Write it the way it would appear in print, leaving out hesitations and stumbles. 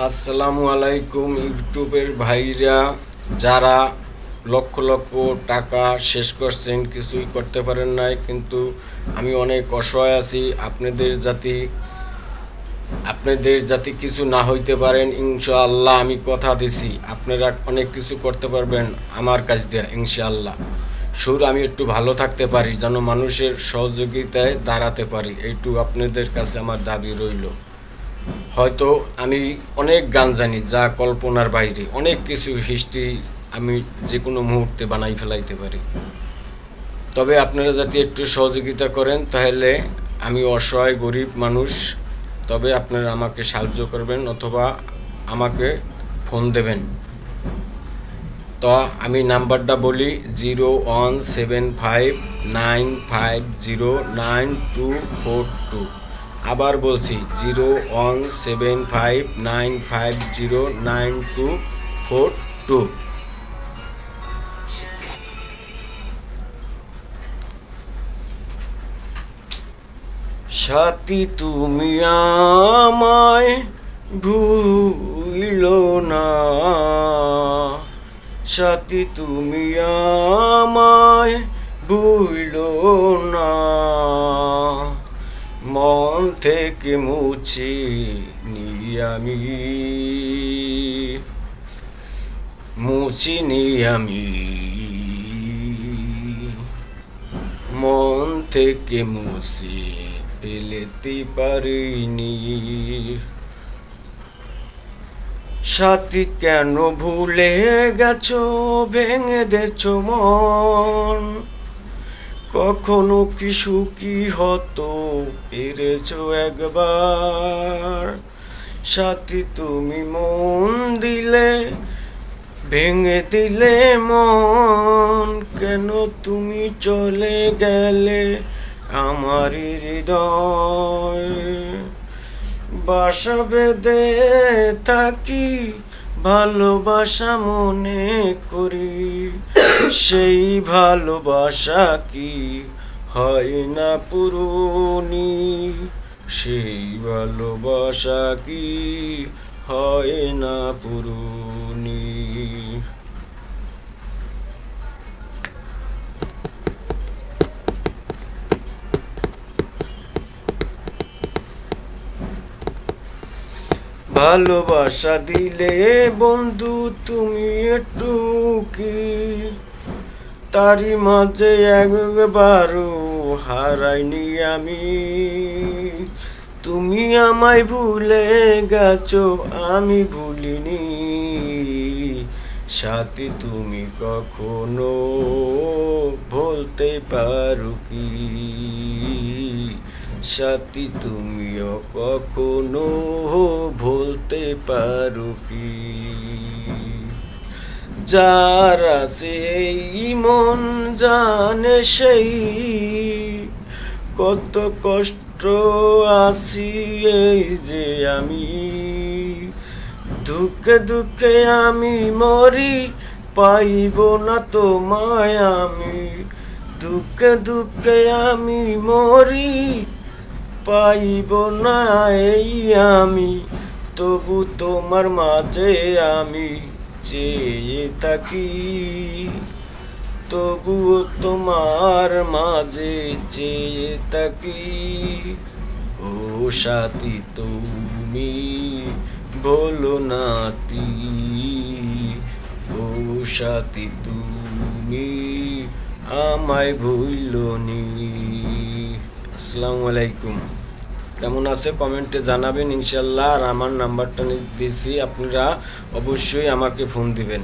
আসসালামু আলাইকুম ইউটিউবের ভাইরা যারা লক্ষ লক্ষ টাকা শেষ করছেন, কিছুই করতে পারেন নাই, কিন্তু আমি অনেক অসহায় আছি। আপনাদের জাতি কিছু না হইতে পারেন ইনশাআল্লাহ। আমি কথা দিছি আপনারা অনেক কিছু করতে পারবেন আমার কাছ দিয়ে ইনশাআল্লাহ। আমি একটু ভালো থাকতে পারি, যেন মানুষের সহযোগিতায় দাঁড়াতে পারি, এইটুকু আপনাদের কাছে আমার দাবি রইল। হয়তো আমি অনেক গান জানি যা কল্পনার বাইরে, অনেক কিছু হিস্ট্রি আমি যে কোনো মুহূর্তে বানাই ফেলাইতে পারি। তবে আপনারা যদি একটু সহযোগিতা করেন তাহলে আমি অসহায় গরিব মানুষ, তবে আপনারা আমাকে সাহায্য করবেন অথবা আমাকে ফোন দেবেন। তো আমি নাম্বারটা বলি 01759509242। আবার বলছি 01759509242। সাথী তুমি আমায় ভুলো না, সাথী তুমি আমায় ভুলো না, মন থেকে মুছে মুছিনি আমি, মন থেকে মুছে ফেলতে পারিনি। সাথী কেন ভুলে গেছো, ভেঙে দেছো মন, কখনো কি সুখী হতো পেরেছো একবার। সাথী তুমি মন দিলে ভেঙে দিলে মন, কেন তুমি চলে গেলে আমার হৃদয়। বাসা বেঁধে থাকি ভালোবাসা মনে করি, সেই ভালোবাসা কি হয় না পুরনি, সেই ভালোবাসা কি হয় না পুরনি। ভালোবাসা দিলে বন্ধু তুমি একটু কি, তারই মাঝে একবারও হারাইনি আমি। তুমি আমায় ভুলে গেছো আমি ভুলিনি, সাথী তুমি কখনো ভুলতে পারো কি, সাথী তুমিও কখনো ভুলতে পারো কি। যার আছে এই মন জানে সেই, কত কষ্ট আছি এই যে আমি, দুঃখে দুঃখে আমি মরি পাইব না তোমায় আমি, দুঃখে দুঃখে আমি মরি পাইব না এই আমি, তবু তোমার মাঝে আমি চেয়ে থাকি, তবুও তোমার মাঝে চেয়ে থাকি। ও সাথী তুমি বলো নাতি, ও সাথী তুমি আমায় ভুলোনি। আসসালামু আলাইকুম। কেমন আছে কমেন্টে জানাবেন ইনশাল্লাহ। আর আমার নাম্বারটা দিয়েছি, আপনারা অবশ্যই আমাকে ফোন দিবেন।